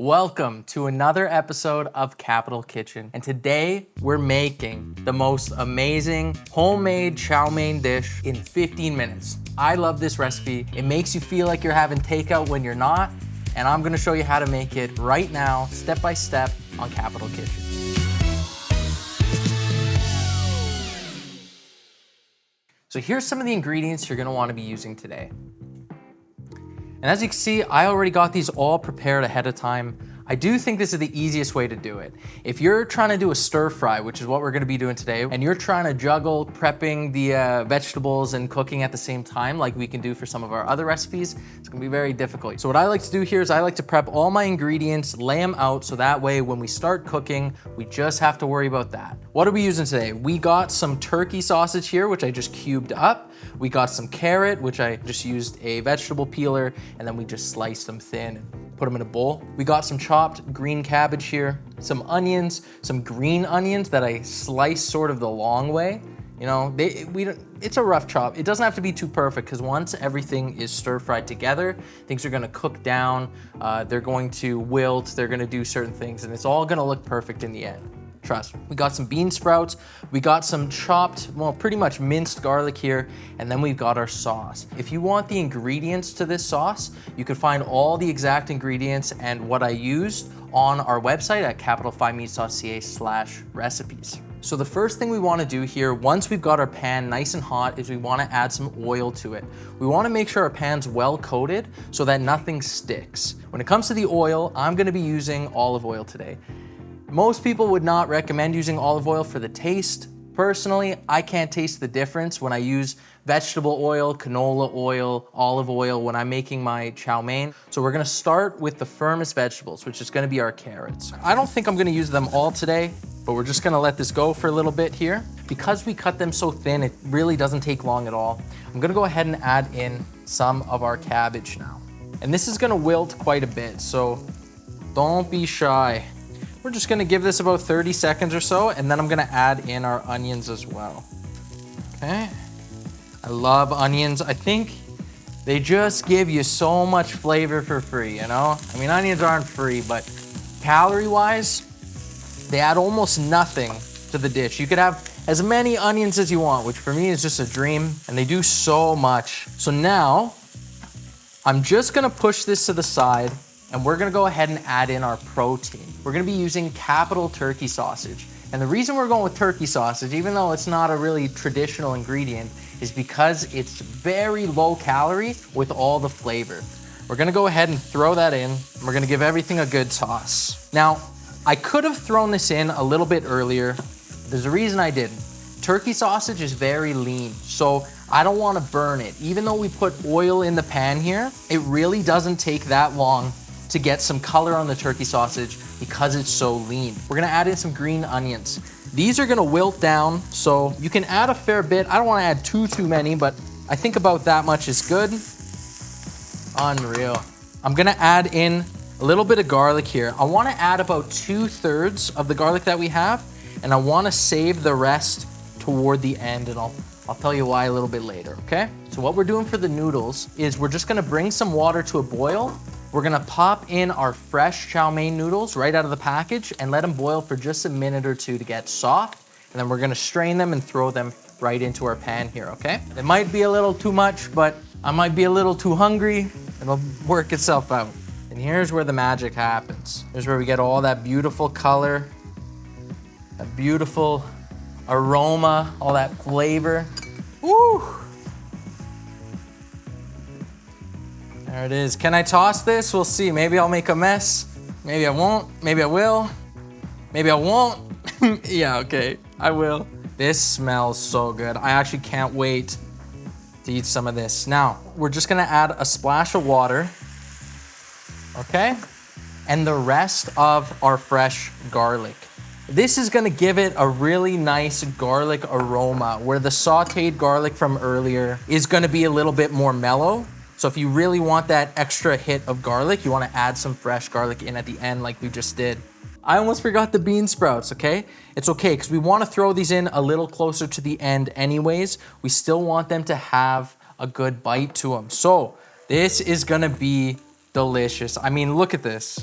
Welcome to another episode of Capital Kitchen. And today we're making the most amazing homemade chow mein dish in 15 minutes. I love this recipe. It makes you feel like you're having takeout when you're not. And I'm gonna show you how to make it right now, step by step on Capital Kitchen. So here's some of the ingredients you're gonna wanna be using today. And as you can see, I already got these all prepared ahead of time. I do think this is the easiest way to do it. If you're trying to do a stir fry, which is what we're gonna be doing today, and you're trying to juggle prepping the vegetables and cooking at the same time, like we can do for some of our other recipes, it's gonna be very difficult. So what I like to do here is I like to prep all my ingredients, lay them out, so that way when we start cooking, we just have to worry about that. What are we using today? We got some turkey sausage here, which I just cubed up. We got some carrot, which I just used a vegetable peeler, and then we just sliced them thin and put them in a bowl. We got some chopped green cabbage here, some onions, some green onions that I sliced sort of the long way. You know, it's a rough chop. It doesn't have to be too perfect because once everything is stir fried together, things are gonna cook down, they're going to wilt, they're gonna do certain things, and it's all gonna look perfect in the end. Trust. We got some bean sprouts, we got some chopped, well, pretty much minced garlic here, and then we've got our sauce. If you want the ingredients to this sauce, you can find all the exact ingredients and what I used on our website at capital5meats.ca/recipes. So the first thing we wanna do here, once we've got our pan nice and hot, is we wanna add some oil to it. We wanna make sure our pan's well coated so that nothing sticks. When it comes to the oil, I'm gonna be using olive oil today. Most people would not recommend using olive oil for the taste. Personally, I can't taste the difference when I use vegetable oil, canola oil, olive oil when I'm making my chow mein. So we're gonna start with the firmest vegetables, which is gonna be our carrots. I don't think I'm gonna use them all today, but we're just gonna let this go for a little bit here. Because we cut them so thin, it really doesn't take long at all. I'm gonna go ahead and add in some of our cabbage now. And this is gonna wilt quite a bit, so don't be shy. We're just gonna give this about 30 seconds or so, and then I'm gonna add in our onions as well. Okay, I love onions. I think they just give you so much flavor for free, you know? I mean, onions aren't free, but calorie-wise, they add almost nothing to the dish. You could have as many onions as you want, which for me is just a dream, and they do so much. So now, I'm just gonna push this to the side, and we're gonna go ahead and add in our protein. We're gonna be using Capital turkey sausage. And the reason we're going with turkey sausage, even though it's not a really traditional ingredient, is because it's very low calorie with all the flavor. We're gonna go ahead and throw that in, and we're gonna give everything a good toss. Now, I could have thrown this in a little bit earlier. There's a reason I didn't. Turkey sausage is very lean, so I don't wanna burn it. Even though we put oil in the pan here, it really doesn't take that long to get some color on the turkey sausage because it's so lean. We're gonna add in some green onions. These are gonna wilt down, so you can add a fair bit. I don't wanna add too many, but I think about that much is good. Unreal. I'm gonna add in a little bit of garlic here. I wanna add about 2/3 of the garlic that we have, and I wanna save the rest toward the end, and I'll tell you why a little bit later, okay? So what we're doing for the noodles is we're just gonna bring some water to a boil. We're gonna pop in our fresh chow mein noodles right out of the package and let them boil for just a minute or two to get soft. And then we're gonna strain them and throw them right into our pan here, okay? It might be a little too much, but I might be a little too hungry. It'll work itself out. And here's where the magic happens. Here's where we get all that beautiful color, that beautiful aroma, all that flavor. Woo! There it is. Can I toss this? We'll see. Maybe I'll make a mess. Maybe I won't. Maybe I will. Maybe I won't. Yeah, okay. I will. This smells so good. I actually can't wait to eat some of this. Now, we're just gonna add a splash of water. Okay? And the rest of our fresh garlic. This is gonna give it a really nice garlic aroma where the sauteed garlic from earlier is gonna be a little bit more mellow. So if you really want that extra hit of garlic, you wanna add some fresh garlic in at the end like we just did. I almost forgot the bean sprouts, okay? It's okay, because we wanna throw these in a little closer to the end anyways. We still want them to have a good bite to them. So this is gonna be delicious. I mean, look at this.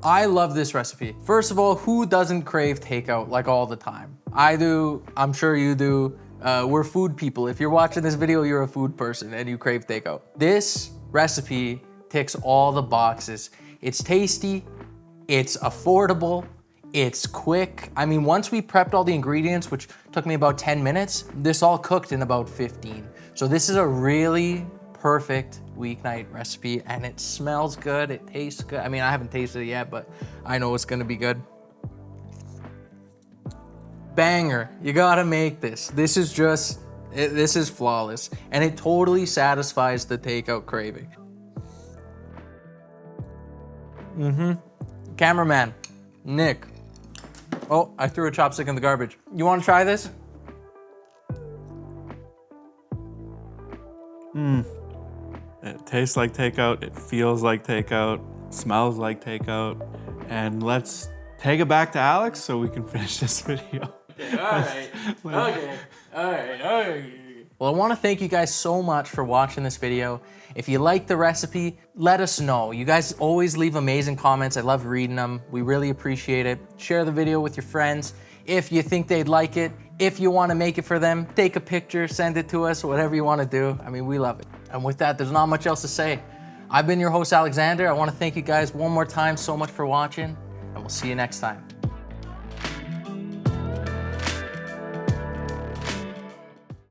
I love this recipe. First of all, who doesn't crave takeout like all the time? I do, I'm sure you do. We're food people. If you're watching this video, you're a food person and you crave takeout. This recipe ticks all the boxes. It's tasty, it's affordable, it's quick. I mean, once we prepped all the ingredients, which took me about 10 minutes, this all cooked in about 15. So this is a really perfect weeknight recipe, and it smells good, it tastes good. I mean, I haven't tasted it yet, but I know it's gonna be good. Banger, you gotta make this. This is just, this is flawless, and it totally satisfies the takeout craving. Cameraman, Nick. Oh, I threw a chopstick in the garbage. You wanna try this? It tastes like takeout, it feels like takeout, smells like takeout. And let's take it back to Alex so we can finish this video. Okay. Well, I want to thank you guys so much for watching this video. If you like the recipe, let us know. You guys always leave amazing comments. I love reading them. We really appreciate it. Share the video with your friends if you think they'd like it. If you want to make it for them, take a picture, send it to us, whatever you want to do. I mean, we love it. And with that, there's not much else to say. I've been your host, Alexander. I want to thank you guys one more time so much for watching, and we'll see you next time.